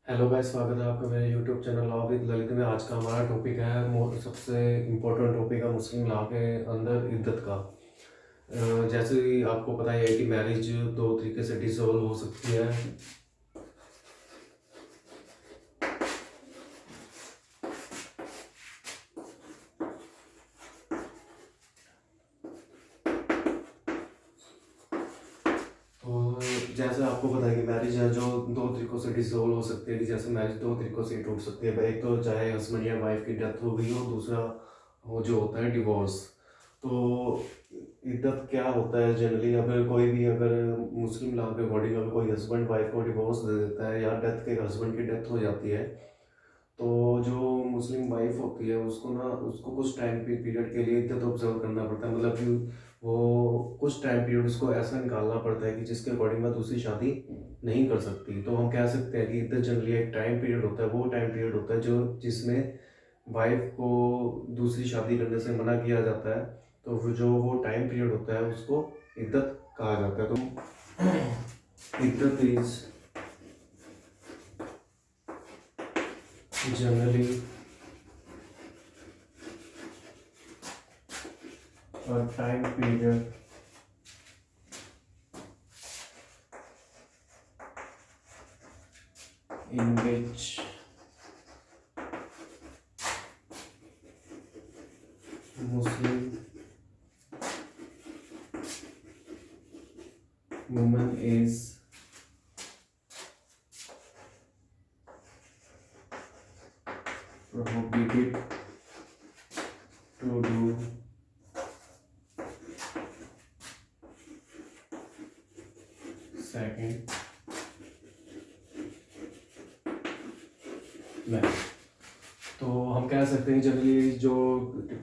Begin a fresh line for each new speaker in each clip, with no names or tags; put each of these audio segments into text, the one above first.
Hello guys, स्वागत है आपका मेरे YouTube channel law with Lalit में। आज का हमारा टॉपिक है सबसे इम्पोर्टेंट टॉपिक है मुस्लिम लॉ के अंदर इद्दत का। जैसे कि आपको पता ही है कि मैरिज दो तरीके से डिसॉल्व हो सकती है। तो जैसे आपको पता है कि मैरिज है जो दो तरीकों से डिसॉल्व हो सकती है। कि जैसे मैरिज दो तरीकों से टूट सकती है, एक तो चाहे हस्बैंड या वाइफ की डेथ हो गई हो, दूसरा वो जो होता है डिवोर्स। तो इद्दत क्या होता है जनरली, अगर कोई भी अगर मुस्लिम लॉ के अकॉर्डिंग अगर कोई हस्बैंड वाइफ को डिवोर्स दे देता है या डेथ के हस्बैंड की डेथ हो जाती है, तो जो मुस्लिम वाइफ होती है उसको ना उसको कुछ टाइम पीरियड के लिए इद्दत ऑब्जर्व करना पड़ता है। मतलब कि वो कुछ टाइम पीरियड उसको ऐसा निकालना पड़ता है कि जिसके अकॉर्डिंग में दूसरी शादी नहीं कर सकती। तो हम कह सकते हैं कि इद्दत जनरली एक टाइम पीरियड होता है, वो टाइम पीरियड होता है जो जिसमें वाइफ को दूसरी शादी करने से मना किया जाता है। तो जो वो टाइम पीरियड होता है उसको इद्दत कहा जाता है। तो इद्दत is generally a time period in which Muslim woman is prohibited to do second marriage। तो हम कह सकते हैं जनरली जो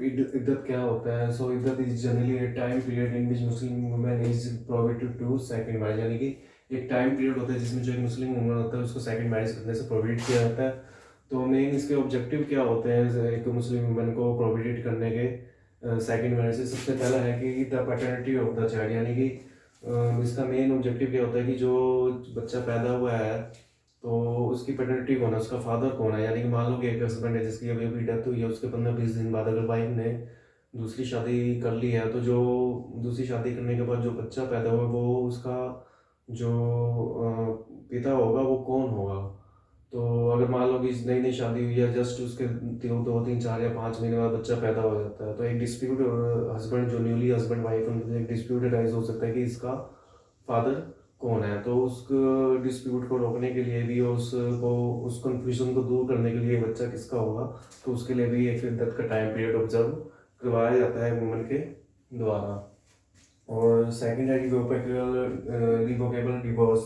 इद्दत क्या होता है। सो इद्दत is generally a time period in which Muslim women is prohibited to second marriage. यानी कि एक टाइम पीरियड होता है जिसमें जो एक मुस्लिम वुमन होता है उसको सेकंड मैरिज करने से प्रोहिबिट किया जाता है। तो मेन इसके ऑब्जेक्टिव क्या होते हैं एक मुस्लिम वुमेन को प्रोहिबिट करने के सेकंड मैरिज से? सबसे पहला है कि the paternity of the child. यानी कि इसका मेन ऑब्जेक्टिव क्या होता है कि जो बच्चा पैदा हुआ है तो उसकी पेटर्निटी कौन है, उसका फादर कौन है। यानी कि मान लो कि एक हस्बैंड है जिसकी अभी अभी डेथ हुई है, उसके 15-20 दिन बाद अगर वाइफ ने दूसरी शादी कर ली है, तो जो दूसरी शादी करने के बाद जो बच्चा पैदा हुआ वो उसका जो पिता होगा वो कौन होगा। तो अगर मान लो कि नई नई शादी हुई है, जस्ट उसके 2 3 4 या 5 महीने बाद बच्चा पैदा हो जाता है, तो एक डिस्प्यूट हस्बैंड जो न्यूली हस्बैंड वाइफ एक डिस्प्यूट राइज हो सकता है कि इसका फादर कौन है। तो उस डिस्प्यूट को रोकने के लिए भी और उसको उस कंफ्यूजन को दूर करने के लिए बच्चा किसका होगा, तो उसके लिए भी एक इद्दत का टाइम पीरियड ऑब्जर्व करवाया जाता है वुमन के द्वारा। और सेकंड है revocable divorce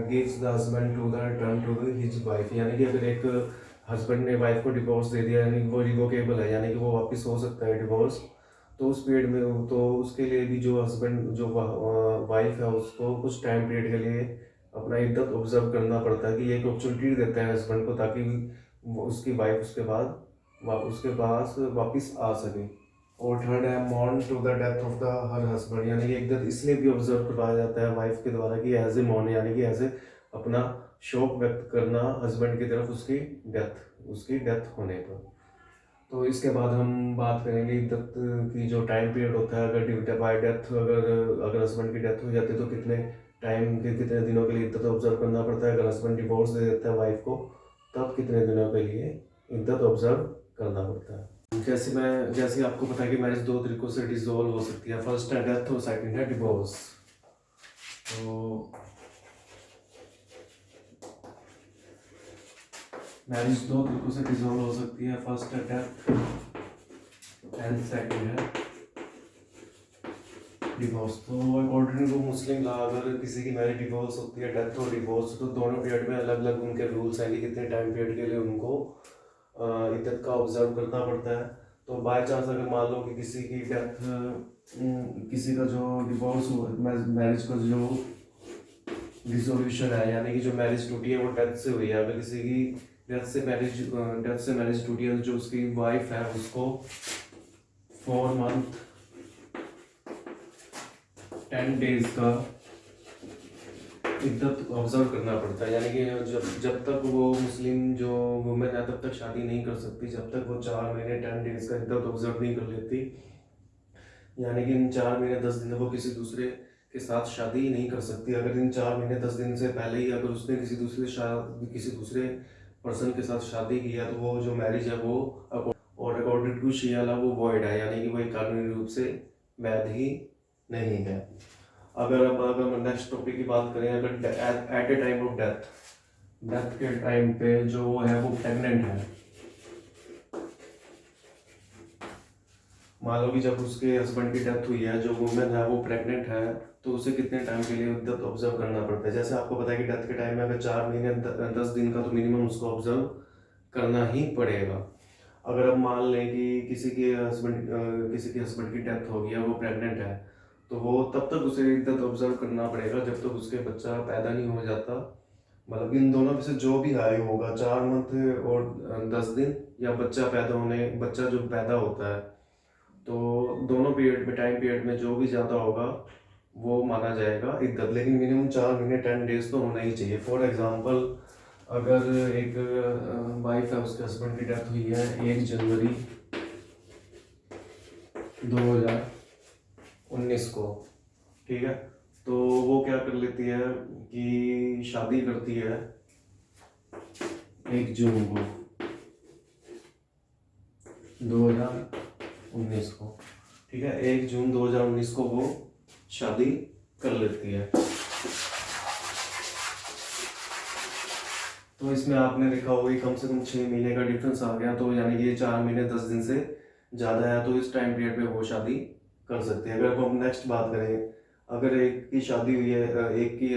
gives the husband to the turn to his wife. यानी कि अगर एक हस्बैंड ने वाइफ को डिवोर्स दे दिया, यानी कि वो रिवोकेबल है, यानी कि वो वापस हो सकता है डिवोर्स। तो उस पीरियड में तो उसके लिए भी जो हस्बैंड जो वाइफ है उसको कुछ टाइम पीरियड के लिए अपना इद्दत ऑब्जर्व करना पड़ता है कि एक अपॉर्चुनिटी देता है हस्बैंड को, ताकि उसकी वाइफ उसके बाद उसके पास वापस आ सके। और थर्ड है mourn to the death of the her husband. यानी कि इद्दत इसलिए भी ऑब्जर्व करवाया जाता है वाइफ के द्वारा कि एज ए मॉर्न, यानी कि एज ए अपना शोक व्यक्त करना हस्बैंड की तरफ उसकी डेथ होने पर। तो इसके बाद हम बात करेंगे इद्दत की जो टाइम पीरियड होता है। अगर बाय डेथ अगर हस्बैंड की डेथ हो जाती है तो कितने दिनों के लिए इद्दत ऑब्जर्व करना पड़ता है। अगर हस्बैंड डिवोर्स दे देता है वाइफ को तब कितने दिनों के लिए इद्दत ऑब्जर्व करना पड़ता है। जैसे आपको पता है कि मैरिज दो तरीकों से डिसॉल्व हो सकती है। फर्स्ट है डेथ और सेकंड है डिवोर्स। तो मैरिज दो तरीकों से डिसॉल्व हो सकती है, फर्स्ट है डेथ एंड सेकंड है डिवोर्स। तो अकॉर्डिंग टू मुस्लिम लॉ अगर किसी की मैरिज डिवोर्स होती है, डेथ और डिवोर्स, तो दोनों पीरियड में अलग अलग उनके रूल्स हैं कि कितने टाइम पीरियड के लिए उनको इद्दत का ऑब्जर्व करना पड़ता है। तो बाय चांस अगर मान लो कि किसी की डेथ किसी का जो डिवोर्स मैरिज का जो डिसोल्यूशन है, यानी कि जो मैरिज टूटी है वो डेथ से हुई है। अगर किसी की डेथ से मैरिज टूटी है, तो जो उसकी वाइफ है उसको 4 मंथ 10 डेज का इद्दत ऑब्जर्व करना पड़ता है, यानी कि जब तक वो मुस्लिम जो वुमेन है तब तक शादी नहीं कर सकती जब तक वो 4 महीने 10 डेज का इद्दत ऑब्जर्व नहीं कर लेती। यानी कि इन 4 महीने 10 दिन वो किसी दूसरे के साथ शादी नहीं कर सकती। अगर इन 4 महीने 10 दिन से पहले ही अगर उसने किसी दूसरे पर्सन के साथ शादी किया तो वो जो मैरिज है वो और अकॉर्डिंग टू शियाला वो वॉइड है, यानी कि वो एक कानूनी रूप से वैध ही नहीं है। अगर हम नेक्स्ट टॉपिक की बात करें, अगर at a time of death के टाइम पे जो है वो प्रेग्नेंट है, मान लो कि जब उसके हस्बैंड की डेथ हुई है, जो वुमेन है वो प्रेग्नेंट है, तो उसे कितने टाइम के लिए इद्दत ऑब्जर्व करना पड़ता है। जैसे आपको पता है कि डेथ के टाइम में अगर 4 महीने 10 दिन का तो मिनिमम उसको ऑब्जर्व करना ही पड़ेगा। अगर अब मान लें कि किसी के हस्बैंड की डेथ हो गई है, वो प्रेग्नेंट है, तो वो तब तक उसे इद्दत ऑब्जर्व करना पड़ेगा जब तक उसके बच्चा पैदा नहीं हो जाता। मतलब इन दोनों में से जो भी हाई होगा, 4 मंथ और 10 दिन, या बच्चा जो पैदा होता है, तो दोनों टाइम पीरियड में जो भी ज़्यादा होगा वो माना जाएगा इद्दत। लेकिन मिनिमम 4 महीने 10 डेज तो होना ही चाहिए। फॉर एग्जांपल, अगर एक वाइफ है, उसके हस्बैंड की डेथ हुई है 1 जनवरी 2019 को, ठीक है, तो वो क्या कर लेती है कि शादी करती है 1 जून को 2019 को, ठीक है, 1 जून 2019 को वो शादी कर लेती है। तो इसमें आपने देखा होगा कि कम से कम 6 महीने का डिफरेंस आ गया, तो यानी कि ये 4 महीने 10 दिन से ज़्यादा है, तो इस टाइम पीरियड पे वो शादी कर सकते हैं। अगर हम नेक्स्ट बात करें, अगर एक की शादी हुई है, एक की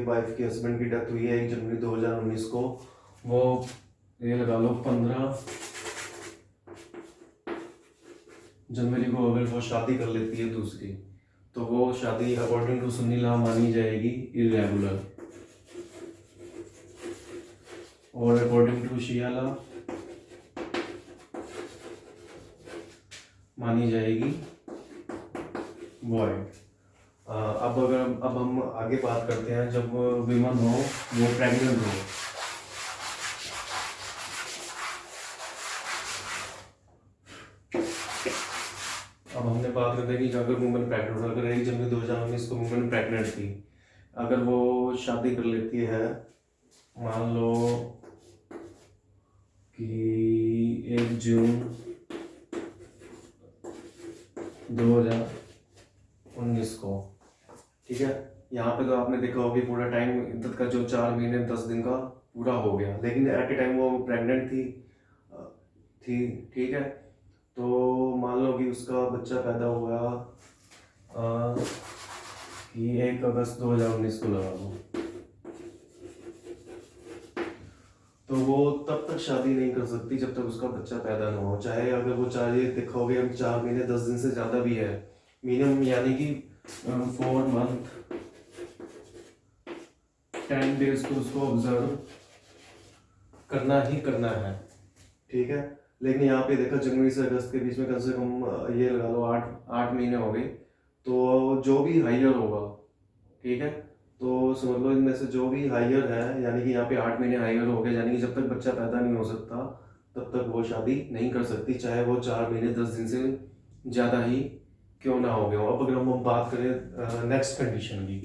वाइफ की हस्बैंड की डेथ हुई है 1 जनवरी 2019 को, वो ये लगा लो 15 जनवरी को अगर वो शादी कर लेती है दूसरी, तो वो शादी अकॉर्डिंग टू सुन्नी लॉ मानी जाएगी इरेगुलर, और अकॉर्डिंग टू शिया लॉ मानी जाएगी वॉइड। अब हम आगे बात करते हैं, जब विमन हो, वो प्रेग्नेंट हो, अब हमने बात करते हैं कि अगर वुमेन प्रेग्नेंट, अगर 1 जनवरी 2019 को वुमेन प्रेग्नेंट थी, अगर वो शादी कर लेती है, मान लो कि 1 जून 2019 को, ठीक है, यहाँ पे तो आपने देखा होगा पूरा टाइम इद्दत का जो 4 महीने 10 दिन का पूरा हो गया, लेकिन एट ए टाइम वो प्रेग्नेंट थी, ठीक है। तो मान लो कि उसका बच्चा पैदा हुआ कि 1 अगस्त 2019 को लगा लो, तो वो तब तक शादी नहीं कर सकती जब तक उसका बच्चा पैदा ना हो। चाहे अगर वो चाहे, देखोगे हम 4 महीने 10 दिन से ज़्यादा भी है मिनिमम, यानी कि 4 मंथ 10 डेज को उसको ऑब्जर्व करना ही करना है, ठीक है। लेकिन यहाँ पे देखा, जनवरी से अगस्त के बीच में कम से कम ये लगा लो 8 महीने हो गए, तो जो भी हाइयर होगा, ठीक है, तो समझ लो इनमें से जो भी हाइयर है, यानी कि यहाँ पे 8 महीने हाइयर हो गए, यानी कि जब तक बच्चा पैदा नहीं हो सकता तब तक वो शादी नहीं कर सकती, चाहे वो 4 महीने 10 दिन से ज़्यादा ही क्यों ना हो गए हो। अब अगर हम बात करें नेक्स्ट कंडीशन की,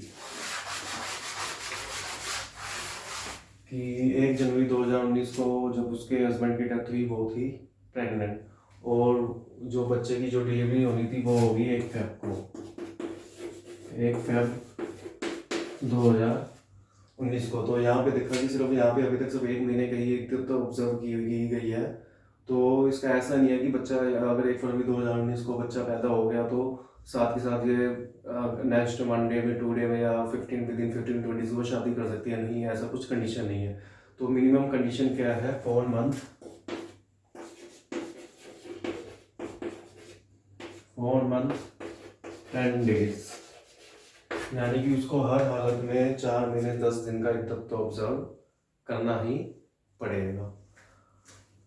कि 1 जनवरी 2019 को जब उसके हस्बैंड की डेथ हुई, वो थी प्रेग्नेंट, और जो बच्चे की जो डिलीवरी होनी थी वो होगी 1 फेब को, 1 फेब 2019 को। तो यहाँ पे देखा कि सिर्फ यहाँ पे अभी तक सिर्फ 1 महीने का ही तो ऑब्जर्व की गई है। तो इसका ऐसा नहीं है कि बच्चा अगर 1 फरवरी 2019 को बच्चा पैदा हो गया तो साथ के साथ ये नेक्स्ट मंडे में 2 डे में या 15 20 वो शादी कर सकती है, नहीं, ऐसा कुछ कंडीशन नहीं है। तो मिनिमम कंडीशन क्या है, 4 मंथ 10 डेज, यानी कि उसको हर हालत में 4 महीने 10 दिन का इद्दत तो ऑब्जर्व करना ही पड़ेगा।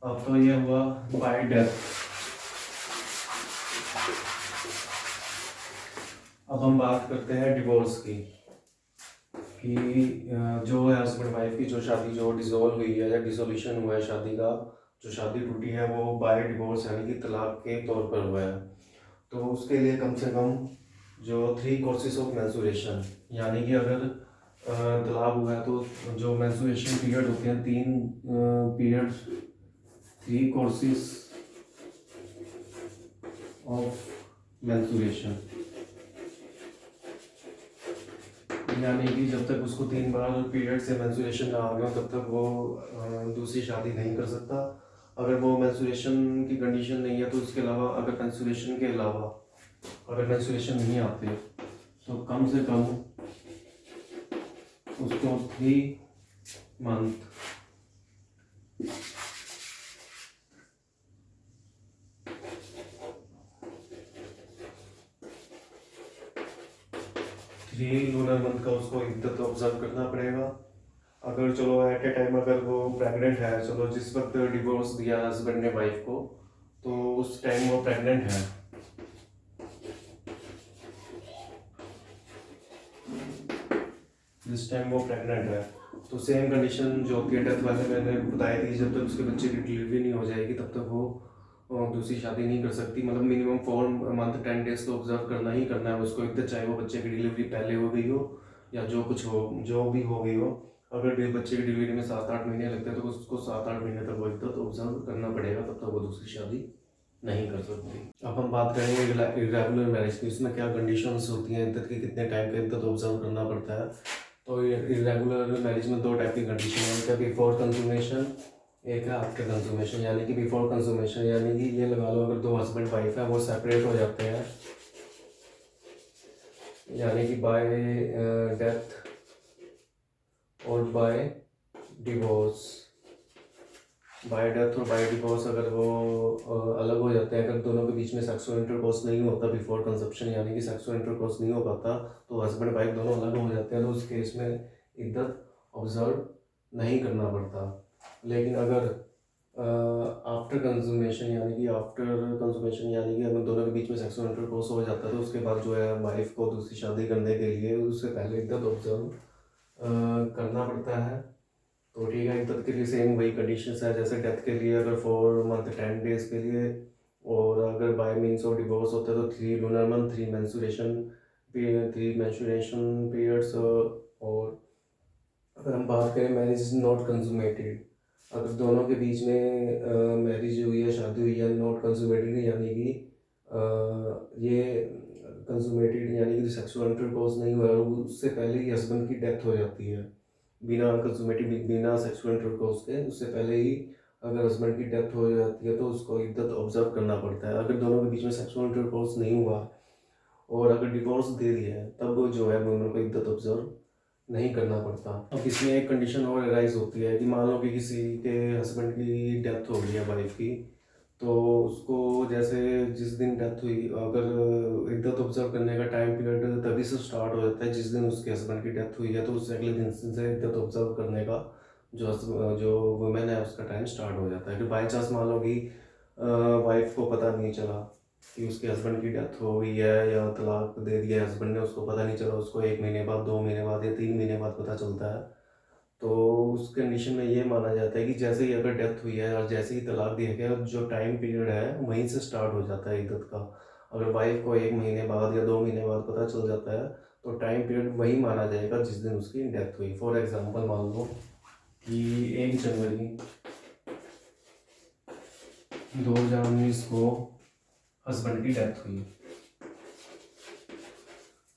अब तो ये हुआ बाय डेथ। अब हम बात करते हैं डिवोर्स की। कि जो है हस्बैंड वाइफ की जो शादी जो डिसॉल्व हुई है या डिसोल्यूशन हुआ है शादी का, जो शादी टूटी है वो बाय डिवोर्स यानी कि तलाक के तौर पर हुआ है, तो उसके लिए कम से कम जो 3 कोर्सेज ऑफ मेंसुरेशन, यानी कि अगर तलाक हुआ है तो जो मेंसुरेशन पीरियड होते हैं 3 पीरियड, 3 कोर्सेज ऑफ मेंसुरेशन, यानी कि जब तक उसको 3 बार पीरियड से मेंसुरेशन ना आ गया तब तक वो दूसरी शादी नहीं कर सकता। अगर वो मेंसुरेशन की कंडीशन नहीं है तो उसके अलावा अगर मेंसुरेशन के अलावा अगर मेंसुरेशन नहीं आते तो कम से कम उसको 3 मंथ 3 लूनर मंथ का उसको इद्दत ऑब्जर्व करना पड़ेगा। अगर चलो एट ए टाइम अगर वो प्रेग्नेंट है, चलो जिस वक्त डिवोर्स दिया हस्बैंड ने वाइफ को तो उस टाइम वो प्रेग्नेंट है, जिस टाइम वो प्रेग्नेंट है तो सेम कंडीशन जो कि डेथ वाले मैंने बताई थी, जब तक उसके बच्चे की डिलीवरी नहीं हो जाएगी तब तक वो दूसरी शादी नहीं कर सकती। मतलब मिनिमम 4 मंथ 10 डेज तो ऑब्जर्व करना ही करना है उसको इतना, चाहे वो बच्चे की डिलीवरी पहले हो गई हो या जो कुछ हो, जो भी हो गई हो। अगर बच्चे की डिलीवरी में 7-8 महीने लगते हैं तो उसको 7-8 महीने तक वो इतना तो ऑब्जर्व करना पड़ेगा, तब तक वो दूसरी शादी नहीं कर सकती। अब हम बात करेंगे इरेगुलर मैरिज की, इसमें क्या कंडीशंस होती हैं, इद्दत के कितने टाइम का इद्दत ऑब्जर्व करना पड़ता है। तो इरेगुलर मैरिज में 2 टाइप की कंडीशन है, एक है बिफोर कंज्यूमेशन, एक है आफ्टर कंज्यूमेशन। यानी कि बिफोर कंज्यूमेशन यानी कि ये लगा लो अगर 2 हस्बैंड वाइफ है वो सेपरेट हो जाते हैं, यानी कि बाय डेथ और बाय डिवोर्स, बाय डेथ और बाय डिवोर्स अगर वो अलग हो जाते हैं, अगर दोनों के बीच में सेक्सुअल इंटरकोर्स नहीं होता बिफोर कंसेप्शन, यानी कि सेक्सुअल इंटरकोर्स नहीं हो पाता, तो हस्बैंड वाइफ दोनों अलग हो जाते हैं, तो उस केस में इद्दत ऑब्जर्व नहीं करना पड़ता। लेकिन अगर आफ्टर कंज्यूमेशन यानी कि अगर दोनों के बीच में सेक्सुअल इंटरकोर्स हो जाता है तो उसके बाद जो है वाइफ को दूसरी शादी करने के लिए उससे पहले इद्दत ऑब्जर्व करना पड़ता है। तो ठीक है, इद्दत के लिए सेम वही कंडीशंस है जैसे डेथ के लिए, अगर 4 मंथ 10 डेज के लिए, और अगर बाय मीन्स ऑफ डिवोर्स होता है तो 3 लूनर मंथ 3 मेंसुरेशन पीरियड्स। और अगर हम बात करें मैरिज इज नॉट कंज्यूमेटेड, अगर दोनों के बीच में मैरिज हुई है, शादी हुई है, नॉट कंज्यूमेटेड यानी कि ये कंज्यूमेटेड यानी कि सेक्सुअल इंटरकोर्स नहीं हुआ, उससे पहले ही हस्बैंड की डेथ हो जाती है, बिना कंज्यूमेटिव बिना सेक्सुअल इंटरकोर्स के उससे पहले ही अगर हस्बैंड की डेथ हो जाती है तो उसको इद्दत ऑब्जर्व करना पड़ता है। अगर दोनों के बीच में सेक्सुअल इंटरकोर्स नहीं हुआ और अगर डिवोर्स दे दिया है तब जो है दोनों को इद्दत ऑब्जर्व नहीं करना पड़ता। अब इसमें एक कंडीशन और अराइज होती है कि मान लो कि किसी के हस्बैंड की डेथ हो गई है वाइफ की, तो उसको जैसे जिस दिन डेथ हुई अगर इद्दत ऑब्जर्व करने का टाइम पीरियड तभी से स्टार्ट हो जाता है जिस दिन उसके हस्बैंड की डेथ हुई है, तो उससे अगले दिन से इद्दत ऑब्जर्व करने का जो वुमेन है उसका टाइम स्टार्ट हो जाता है। कि बाई चांस मान लो कि वाइफ को पता नहीं चला कि उसके हस्बैंड की डेथ हो गई है या तलाक दे दिया है हस्बैंड ने, उसको पता नहीं चला, उसको 1 महीने बाद 2 महीने बाद या 3 महीने बाद पता चलता है, तो उस कंडीशन में ये माना जाता है कि जैसे ही अगर डेथ हुई है और जैसे ही तलाक दिया गया जो टाइम पीरियड है वहीं से स्टार्ट हो जाता है इद्दत का। अगर वाइफ को 1 महीने बाद या 2 महीने बाद पता चल जाता है तो टाइम पीरियड वही माना जाएगा जिस दिन उसकी डेथ हुई। फॉर एग्जांपल मान लो कि 1 जनवरी 2019 को हस्बैंड की डेथ हुई,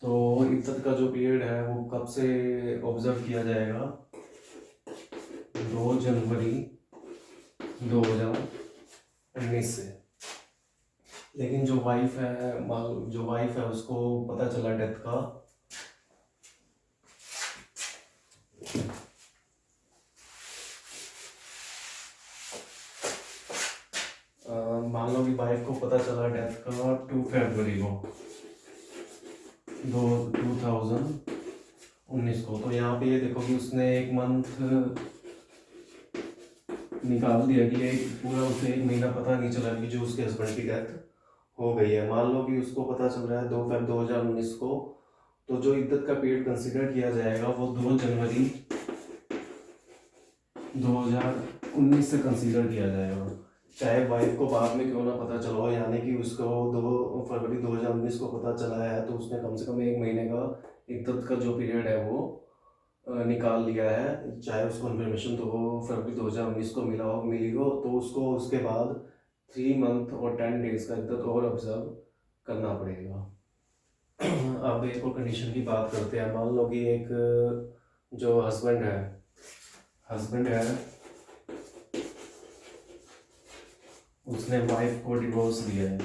तो इद्दत का जो पीरियड है वो कब से ऑब्जर्व किया जाएगा, 2 जनवरी 2019 से। लेकिन जो वाइफ है उसको पता चला डेथ का मान लो कि वाइफ को पता चला डेथ का 2 फरवरी को 2019 को, तो यहाँ पे ये देखो कि उसने 1 मंथ निकाल दिया कि एक पूरा उसे 1 महीना पता नहीं चला कि जो उसके हस्बैंड की डेथ हो गई है। मान लो कि उसको पता चल रहा है 2 फरवरी 2019 को तो जो इद्दत का पीरियड कंसिडर किया जाएगा वो 2 जनवरी 2019 से कंसीडर किया जाएगा, चाहे वाइफ को बाद में क्यों ना पता चला हो, यानी कि उसको 2 फरवरी 2019 को पता चला है तो उसने कम से कम 1 महीने का इद्दत का जो पीरियड है वो निकाल लिया है, चाहे उसको इन्फॉर्मेशन 2 फरवरी 2019 को मिली हो तो उसको उसके बाद 3 मंथ और 10 डेज का इद्दत और ऑब्जर्व करना पड़ेगा। अब एक और कंडीशन की बात करते हैं। मान लो कि एक जो हस्बैंड है उसने वाइफ को डिवोर्स दिया है,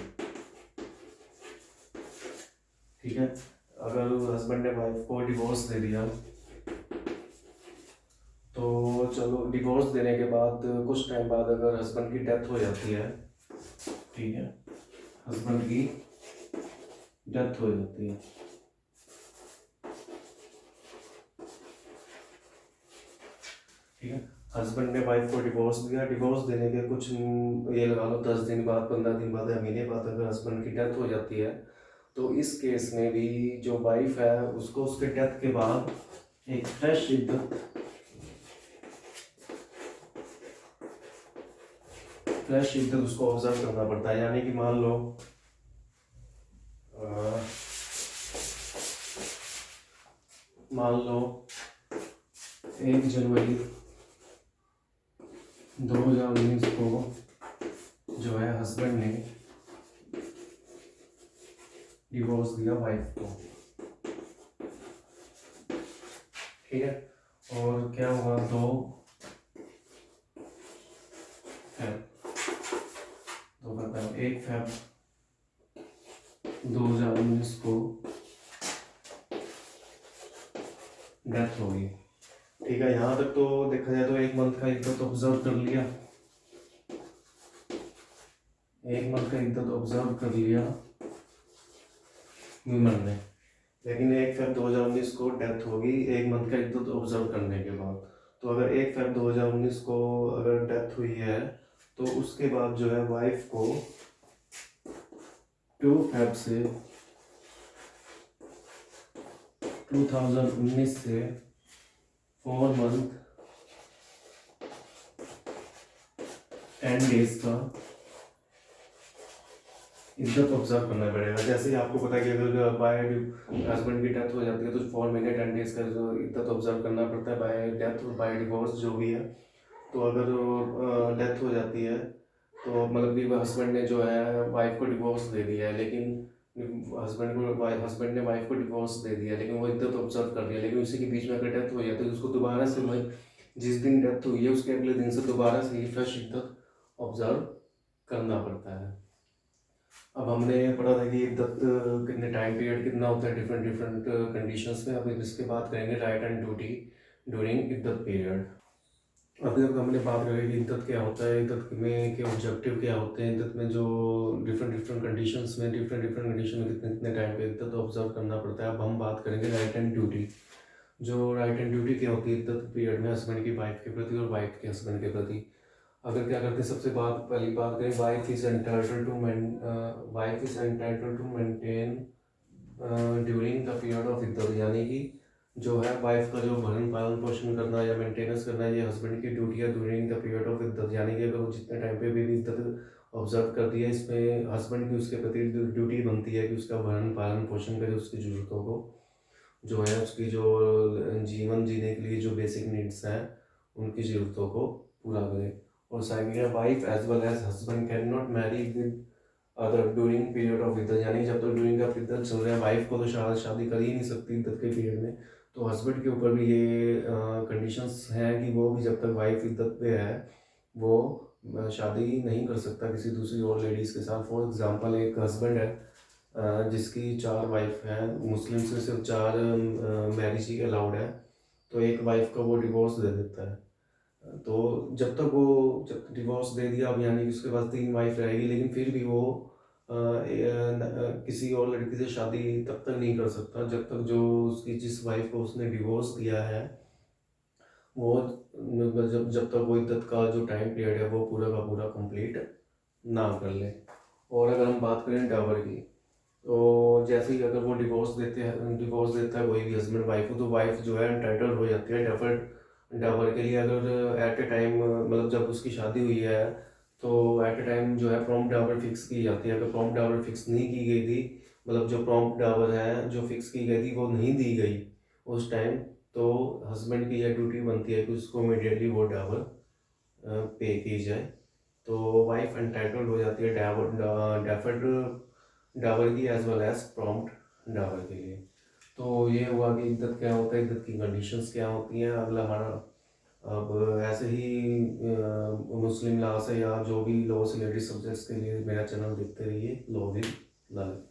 ठीक है। अगर हस्बैंड ने वाइफ को डिवोर्स दे दिया तो चलो डिवोर्स देने के बाद कुछ टाइम बाद अगर हस्बैंड की डेथ हो जाती है, ठीक है, हस्बैंड की डेथ हो जाती है, ठीक है, हस्बैंड ने वाइफ को डिवोर्स दिया, डिवोर्स देने के कुछ ये लगा लो 10 दिन बाद, 15 दिन बाद या महीने बाद अगर हस्बैंड की डेथ हो जाती है तो इस केस में भी जो वाइफ है उसको उसके डेथ के बाद एक फ्रेश इद्दत उसको ऑब्जर्व करना पड़ता है। यानी कि मान लो 1 जनवरी 2019 को जो है हस्बैंड ने डिवोर्स दिया वाइफ को, ठीक है, और क्या हुआ 1 फेब 2019 को डेथ हो गई, ठीक है। यहाँ तक तो देखा जाए तो 1 मंथ का इद्दत ऑब्जर्व कर लिया, 1 मंथ का इद्दत ऑब्जर्व कर लिया ह्यूमन ने, लेकिन 1 फेब 2019 को डेथ होगी 1 मंथ का इद्दत ऑब्जर्व करने के बाद। तो अगर 1 फेब 2019 को अगर डेथ हुई है तो उसके बाद जो है वाइफ को 2 फेब से 2019 से 4 मंथ 10 डेज का इद्दत ऑब्जर्व करना पड़ेगा। जैसे ही आपको पता है कि अगर बाय हस्बैंड की डेथ हो जाती है तो 4 महीने 10 डेज का जो इद्दत ऑब्जर्व करना पड़ता है बाय डेथ और बाय डिवोर्स जो भी है। तो अगर डेथ हो जाती है तो मतलब कि हस्बैंड ने जो है वाइफ को डिवोर्स दे दिया है, लेकिन हस्बैंड ने वाइफ को डिवोर्स दे दिया लेकिन वो इद्दत ऑब्जर्व कर रही है, लेकिन उसी के बीच में अगर डेथ हो जाती है तो उसको दोबारा से वही जिस दिन डेथ हुई है उसके अगले दिन से दोबारा से ही फ्रेश इद्दत ऑब्जर्व करना पड़ता है। अब हमने पढ़ा था कि इद्दत कितने टाइम पीरियड कितना होता है डिफरेंट डिफरेंट कंडीशंस में। अब इसके बात करेंगे राइट एंड ड्यूटी ड्यूरिंग इद्दत पीरियड। अभी तक हमने बात करी कि इद्दत क्या होता है, इद्दत में के ऑब्जेक्टिव क्या होते हैं, इद्दत में जो डिफरेंट डिफरेंट कंडीशंस में कितने कितने टाइम पे इद्दत ऑब्जर्व करना पड़ता है। अब हम बात करेंगे राइट एंड ड्यूटी। जो राइट एंड ड्यूटी क्या होती है इद्दत पीरियड में हस्बैंड की वाइफ के प्रति और वाइफ के हस्बैंड के प्रति। अगर क्या करते हैं सबसे पहली बात करें wife is entitled to maintain during the period of इद्दत, यानी कि जो है वाइफ का जो भरण पालन पोषण करना या मेंटेनेंस करना ये हस्बैंड की ड्यूटी है ड्यूरिंग द पीरियड ऑफ इद्दत। यानी कि अगर वो जितने टाइम पे भी इद्दत ऑब्जर्व करती है इसमें हस्बैंड की उसके प्रति ड्यूटी बनती है कि उसका भरण पालन पोषण करे, उसकी ज़रूरतों को जो है उसकी जो जीवन जीने के लिए जो बेसिक नीड्स हैं उनकी ज़रूरतों को पूरा करे। और second wife as well as husband can not marry with other during period of इद्दत, यानी जब तक ड्यूरिंग का इद्दत चल रहा है वाइफ को तो शादी कर ही नहीं सकती इद्दत के पीरियड में। तो हस्बैंड के ऊपर भी ये कंडीशंस हैं कि वो भी जब तक वाइफ इद्दत पे है वो शादी नहीं कर सकता किसी दूसरी और लेडीज़ के साथ। फॉर एग्जांपल एक हस्बैंड है जिसकी 4 वाइफ हैं, मुस्लिम से सिर्फ 4 मैरिज ही अलाउड है, तो एक वाइफ का वो डिवोर्स दे देता है। तो जब डिवोर्स दे दिया अब यानी कि उसके पास 3 वाइफ रहेगी, लेकिन फिर भी वो किसी और लड़की से शादी तब तक नहीं कर सकता जब तक जो उसकी जिस वाइफ को उसने डिवोर्स दिया है वो जब तक वो इद्दत का जो टाइम पीरियड है वो पूरा का पूरा कंप्लीट ना कर ले। और अगर हम बात करें डावर की, तो जैसे ही अगर वो डिवोर्स देता है कोई भी हस्बैंड वाइफ को, तो वाइफ जो है एंटाइटल हो जाती है डेफर्ड डावर के लिए। अगर एट ए टाइम मतलब जब उसकी शादी हुई है तो एट ए टाइम जो है प्रॉम्प्ट डावर फिक्स की जाती है। अगर प्रॉम्प्ट डावर फिक्स नहीं की गई थी, मतलब जो प्रॉम्प्ट डावर है जो फिक्स की गई थी वो नहीं दी गई उस टाइम, तो हस्बैंड की यह ड्यूटी बनती है कि उसको इमीडिएटली वो डावर पे की जाए। तो वाइफ एंटाइटल्ड हो जाती है डेफर्ड डावर की as well as prompt Dawar के लिए। तो ये हुआ कि इद्दत क्या होता है, इद्दत की कंडीशंस क्या होती हैं। अगला हमारा अब ऐसे ही मुस्लिम लॉ से या जो भी लॉ से रिलेटेड सब्जेक्ट्स के लिए मेरा चैनल देखते रहिए, लॉ विद ललित।